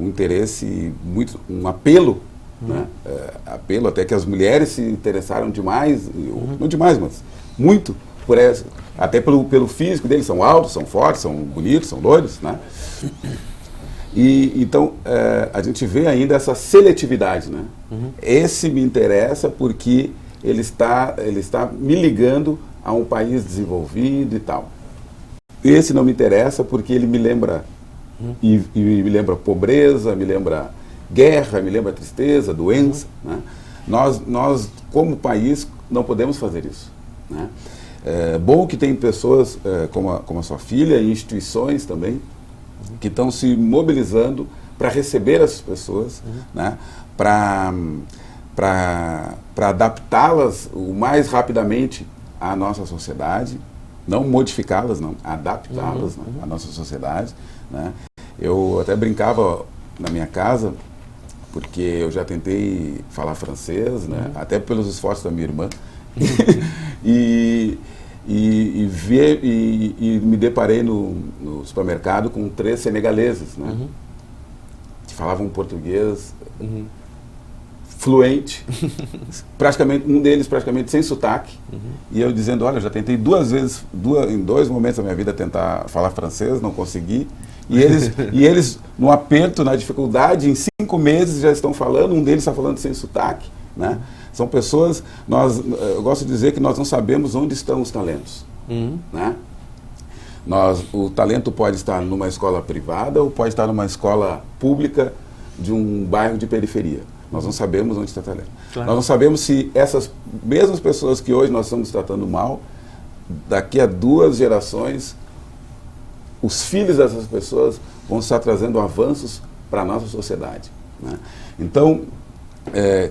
interesse, um apelo, né? Apelo até que as mulheres se interessaram demais, não demais, mas muito, por essa, até pelo físico deles, são altos, são fortes, são bonitos, são loiros, né? E então, a gente vê ainda essa seletividade, né? Esse me interessa porque ele está me ligando a um país desenvolvido e tal. Esse não me interessa porque ele me lembra... E me lembra pobreza, me lembra guerra, me lembra tristeza, doença, né? Nós, como país, não podemos fazer isso, né? É bom que tem pessoas como a sua filha e instituições também que estão se mobilizando para receber essas pessoas, né? Para adaptá-las o mais rapidamente à nossa sociedade, não modificá-las, não, adaptá-las, né, à nossa sociedade, né? Eu até brincava na minha casa, porque eu já tentei falar francês, né, até pelos esforços da minha irmã, e me deparei no supermercado com 3 senegaleses, né, que falavam português fluente, praticamente, um deles praticamente sem sotaque, e eu dizendo, olha, eu já tentei em 2 momentos da minha vida tentar falar francês, não consegui, e eles no aperto, na dificuldade, em 5 meses já estão falando, um deles está falando sem sotaque, né? São pessoas, eu gosto de dizer que nós não sabemos onde estão os talentos, né? O talento pode estar numa escola privada ou pode estar numa escola pública de um bairro de periferia. Nós não sabemos onde está o talento. Claro. Nós não sabemos se essas mesmas pessoas que hoje nós estamos tratando mal, daqui a 2 gerações, os filhos dessas pessoas vão estar trazendo avanços para a nossa sociedade, né? Então,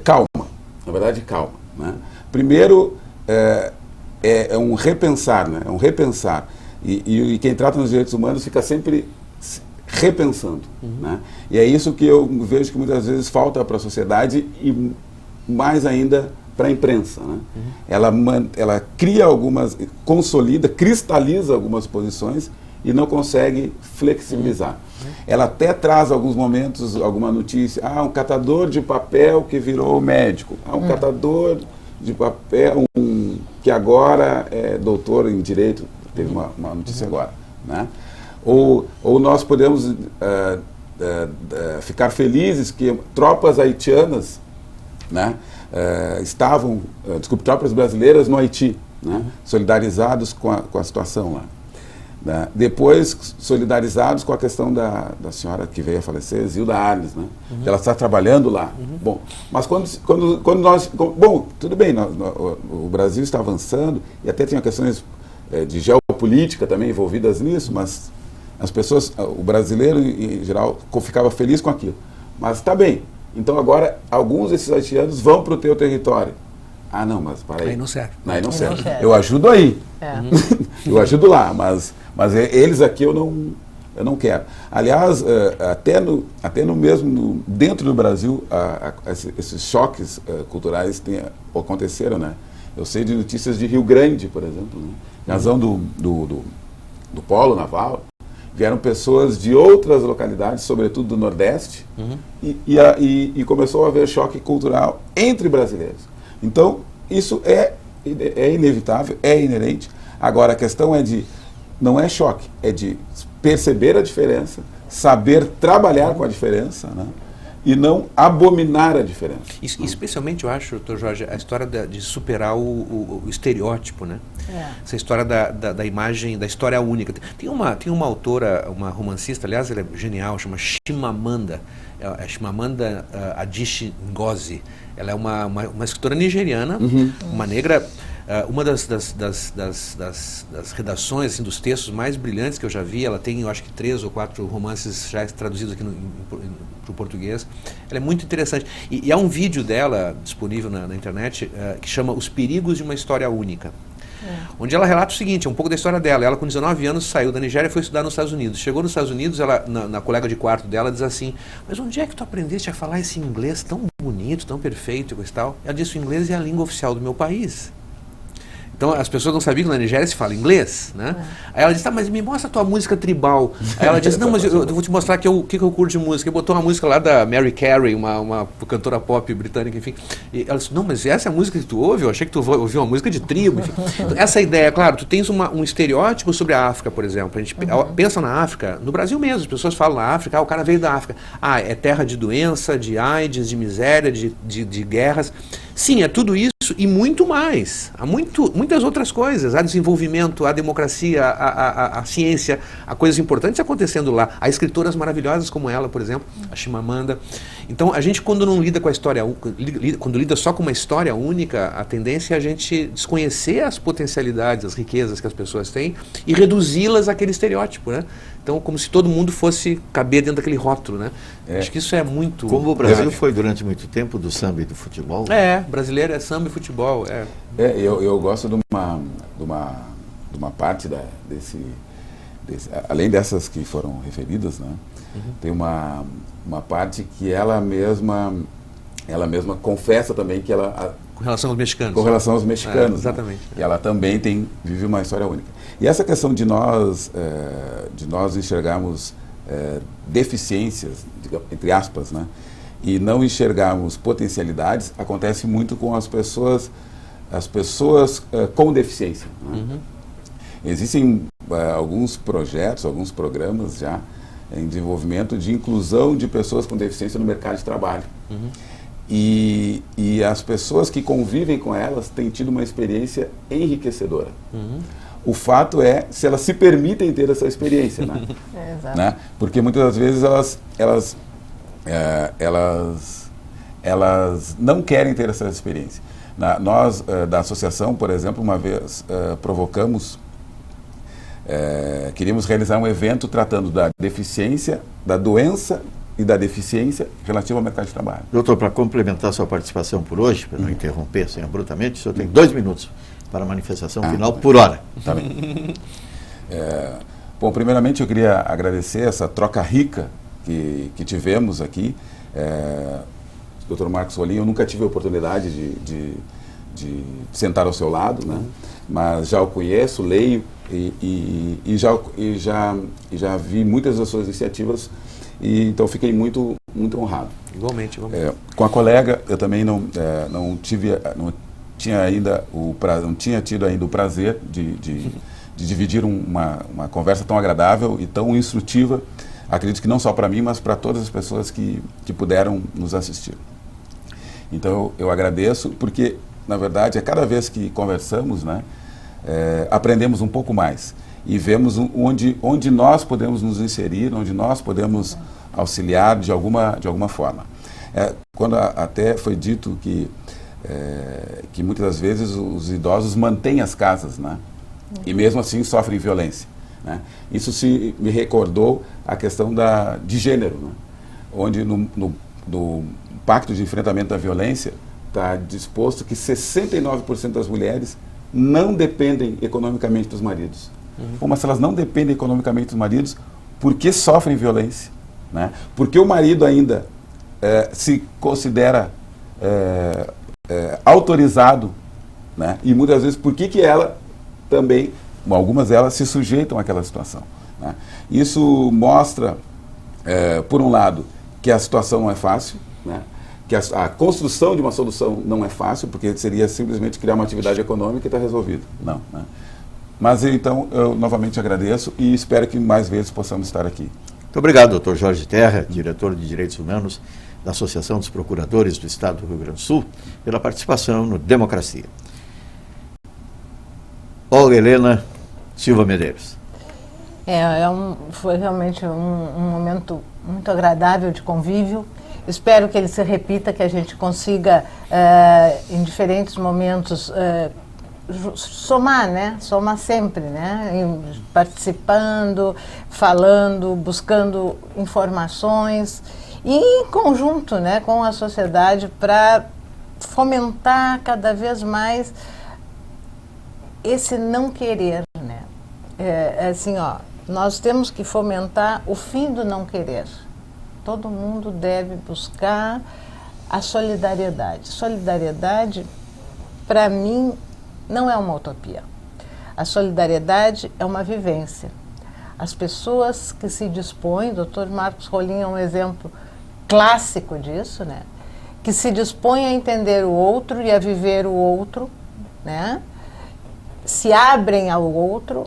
calma, na verdade, calma, né? Primeiro, é um repensar, né? É um repensar. E quem trata nos direitos humanos fica sempre repensando, né? E é isso que eu vejo que muitas vezes falta para a sociedade e mais ainda para a imprensa, né? Ela cria consolida, cristaliza algumas posições e não consegue flexibilizar. Ela até traz alguns momentos, alguma notícia, um catador de papel que virou médico, um catador de papel que agora é doutor em direito, teve uma notícia agora, né? Ou nós podemos ficar felizes que tropas haitianas, né, tropas brasileiras no Haiti, né, solidarizados com a situação lá. Né? Depois, solidarizados com a questão da senhora que veio a falecer, Zilda Arnes, né? Ela está trabalhando lá. Bom, mas quando nós... Bom, tudo bem, o Brasil está avançando e até tem questões de geopolítica também envolvidas nisso, mas as pessoas, o brasileiro em geral, ficava feliz com aquilo. Mas está bem, então agora alguns desses haitianos vão para o teu território. Não, mas para aí. Aí não serve. Aí não serve. Eu ajudo aí. Eu ajudo lá, mas eles aqui eu não quero. Aliás, até no mesmo, dentro do Brasil, esses choques culturais aconteceram, né? Eu sei de notícias de Rio Grande, por exemplo, né? Em razão do polo naval, vieram pessoas de outras localidades, sobretudo do Nordeste, e começou a haver choque cultural entre brasileiros. Então, isso é inevitável, é inerente. Agora, a questão não é choque, é de perceber a diferença, saber trabalhar com a diferença, né? E não abominar a diferença. Especialmente, eu acho, Dr. Jorge, a história de superar o estereótipo, né? Essa história da imagem, da história única. Tem uma autora, uma romancista, aliás, ela é genial, chama Chimamanda, Chimamanda Adichie Ngozi. Ela é uma escritora nigeriana, uma negra. Uma das redações, assim, dos textos mais brilhantes que eu já vi, ela tem, eu acho que 3 ou 4 romances já traduzidos aqui para o português. Ela é muito interessante. E há um vídeo dela disponível na internet que chama Os Perigos de uma História Única. Onde ela relata o seguinte, um pouco da história dela. Ela, com 19 anos, saiu da Nigéria e foi estudar nos Estados Unidos. Chegou nos Estados Unidos, ela, na colega de quarto dela, diz assim: mas onde é que tu aprendeste a falar esse inglês tão bonito, tão perfeito e tal? Ela disse: o inglês é a língua oficial do meu país. Então, as pessoas não sabiam que na Nigéria se fala inglês, né? Aí ela disse: mas me mostra a tua música tribal. Aí ela disse: não, mas eu vou te mostrar o que eu curto de música. E botou uma música lá da Mary Carey, uma cantora pop britânica, enfim. E ela disse: não, mas essa é a música que tu ouve? Eu achei que tu ouviu uma música de tribo, enfim. Então, essa ideia, claro, tu tens um estereótipo sobre a África, por exemplo. A gente pensa na África, no Brasil mesmo, as pessoas falam na África, o cara veio da África. É terra de doença, de AIDS, de miséria, de guerras. Sim, é tudo isso e muito mais. Há muitas outras coisas. Há desenvolvimento, há democracia, a ciência, há coisas importantes acontecendo lá. Há escritoras maravilhosas como ela, por exemplo, a Chimamanda. Então, a gente, quando não lida com a história, quando lida só com uma história única, a tendência é a gente desconhecer as potencialidades, as riquezas que as pessoas têm e reduzi-las àquele estereótipo, né? Então, como se todo mundo fosse caber dentro daquele rótulo, né? Acho que isso é muito... Como o Brasil foi durante muito tempo do samba e do futebol. Brasileiro é samba e futebol. Eu gosto de uma parte além dessas que foram referidas, né? Tem uma parte que ela mesma confessa também que ela... Com relação aos mexicanos. Com relação aos mexicanos. Exatamente. Né? E ela também vive uma história única. E essa questão de nós enxergarmos deficiências, entre aspas, né? e não enxergarmos potencialidades, acontece muito com as pessoas com deficiência. Né? Existem alguns projetos, alguns programas já em desenvolvimento de inclusão de pessoas com deficiência no mercado de trabalho. E as pessoas que convivem com elas têm tido uma experiência enriquecedora. O fato é se elas se permitem ter essa experiência, né? Exato. Né? Porque muitas das vezes elas não querem ter essa experiência. Nós, da associação, por exemplo, uma vez provocamos, queríamos realizar um evento tratando da deficiência, da doença e da deficiência relativa ao mercado de trabalho. Doutor, para complementar sua participação por hoje, para não interromper assim abruptamente, o senhor tem 2 minutos para a manifestação final por hora. Tá bem. Bom, primeiramente eu queria agradecer essa troca rica que tivemos aqui. Dr. Marcos Rolim, eu nunca tive a oportunidade de sentar ao seu lado, né? Mas já o conheço, leio e já vi muitas das suas iniciativas, e então fiquei muito honrado. Igualmente. Com a colega, eu também não tinha tido ainda o prazer de dividir uma conversa tão agradável e tão instrutiva, acredito que não só para mim, mas para todas as pessoas que puderam nos assistir. Então eu agradeço, porque na verdade cada vez que conversamos, né, aprendemos um pouco mais e vemos onde nós podemos nos inserir, onde nós podemos auxiliar de alguma forma. Quando até foi dito que muitas das vezes os idosos mantêm as casas, né? E mesmo assim sofrem violência, né? Isso me recordou a questão de gênero, né? Onde no Pacto de Enfrentamento da Violência está disposto que 69% das mulheres não dependem economicamente dos maridos. Bom, mas se elas não dependem economicamente dos maridos, por que sofrem violência? Né? Porque o marido ainda se considera autorizado, né? E muitas vezes por que ela também, algumas delas se sujeitam àquela situação, né? Isso mostra, por um lado, que a situação não é fácil, né? Que a construção de uma solução não é fácil, porque seria simplesmente criar uma atividade econômica e está resolvido. Não, né? Mas então eu novamente agradeço e espero que mais vezes possamos estar aqui. Muito obrigado, doutor Jorge Terra, diretor de Direitos Humanos da Associação dos Procuradores do Estado do Rio Grande do Sul, pela participação no Democracia. Olga Helena Silva Medeiros. Foi realmente um momento muito agradável de convívio. Espero que ele se repita, que a gente consiga, em diferentes momentos, somar, né? Somar sempre, né? Participando, falando, buscando informações e em conjunto, né, com a sociedade para fomentar cada vez mais esse não querer, né? Assim, nós temos que fomentar o fim do não querer. Todo mundo deve buscar a solidariedade. Solidariedade, para mim, não é uma utopia. A solidariedade é uma vivência. As pessoas que se dispõem, o Dr. Marcos Rolim é um exemplo clássico disso, né? Que se dispõem a entender o outro e a viver o outro, né? Se abrem ao outro,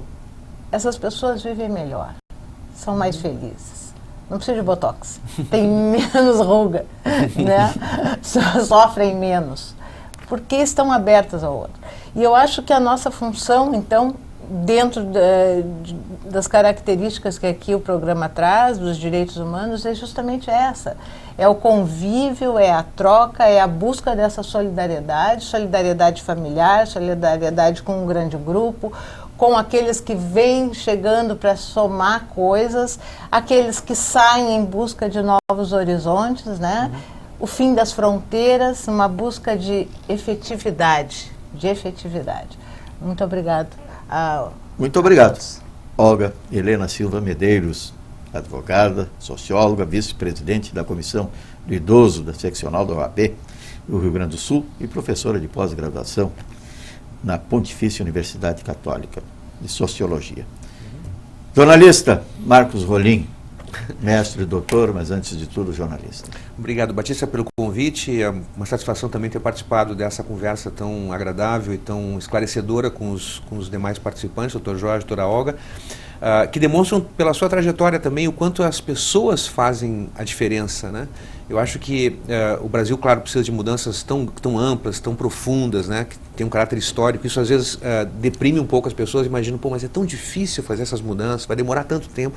essas pessoas vivem melhor, são mais felizes. Não precisa de botox, tem menos ruga, né? Sofrem menos, porque estão abertas ao outro. E eu acho que a nossa função, então, dentro das características que aqui o programa traz, dos direitos humanos, é justamente essa. É o convívio, é a troca, é a busca dessa solidariedade familiar, solidariedade com um grande grupo, com aqueles que vêm chegando para somar coisas, aqueles que saem em busca de novos horizontes, né? O fim das fronteiras, uma busca de efetividade, Muito obrigado. Muito obrigado. Olga Helena Silva Medeiros, advogada, socióloga, vice-presidente da Comissão do Idoso da Seccional da OAB do Rio Grande do Sul e professora de pós-graduação na Pontifícia Universidade Católica de Sociologia. Jornalista Marcos Rolim, Mestre, doutor, mas antes de tudo, jornalista. Obrigado, Batista, pelo convite. É uma satisfação também ter participado dessa conversa tão agradável e tão esclarecedora com os demais participantes, doutor Jorge, doutora Olga, que demonstram pela sua trajetória também o quanto as pessoas fazem a diferença, né? Eu acho que o Brasil, claro, precisa de mudanças tão amplas, tão profundas, né, que tem um caráter histórico. Isso às vezes deprime um pouco as pessoas, imaginam, pô, mas é tão difícil fazer essas mudanças, vai demorar tanto tempo.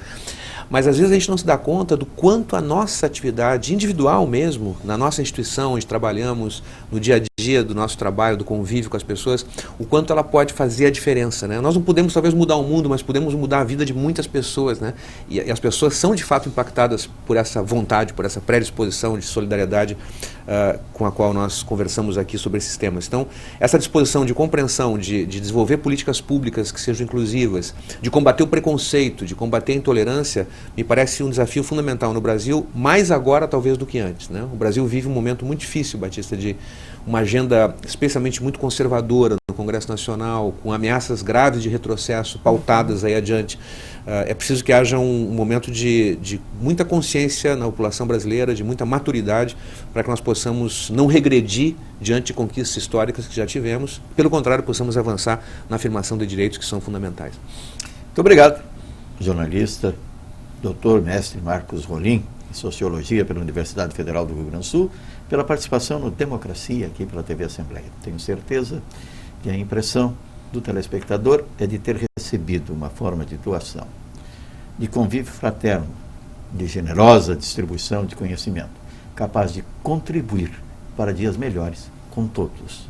Mas às vezes a gente não se dá conta do quanto a nossa atividade individual mesmo, na nossa instituição onde trabalhamos, no dia a dia do nosso trabalho, do convívio com as pessoas, o quanto ela pode fazer a diferença, né? Nós não podemos talvez mudar o mundo, mas podemos mudar a vida de muitas pessoas, né? E as pessoas são de fato impactadas por essa vontade, por essa predisposição de solidariedade com a qual nós conversamos aqui sobre esses temas. Então, essa disposição de compreensão, de desenvolver políticas públicas que sejam inclusivas, de combater o preconceito, de combater a intolerância, me parece um desafio fundamental no Brasil, mais agora talvez do que antes, né? O Brasil vive um momento muito difícil, Batista, de uma agenda especialmente muito conservadora no Congresso Nacional, com ameaças graves de retrocesso pautadas aí adiante. É preciso que haja um momento de muita consciência na população brasileira, de muita maturidade, para que nós possamos não regredir diante de conquistas históricas que já tivemos, pelo contrário, possamos avançar na afirmação de direitos que são fundamentais. Muito obrigado, jornalista, doutor, mestre Marcos Rolim, em Sociologia pela Universidade Federal do Rio Grande do Sul, pela participação no Democracia aqui pela TV Assembleia. Tenho certeza que a impressão do telespectador é de ter recebido uma forma de doação, de convívio fraterno, de generosa distribuição de conhecimento, capaz de contribuir para dias melhores com todos.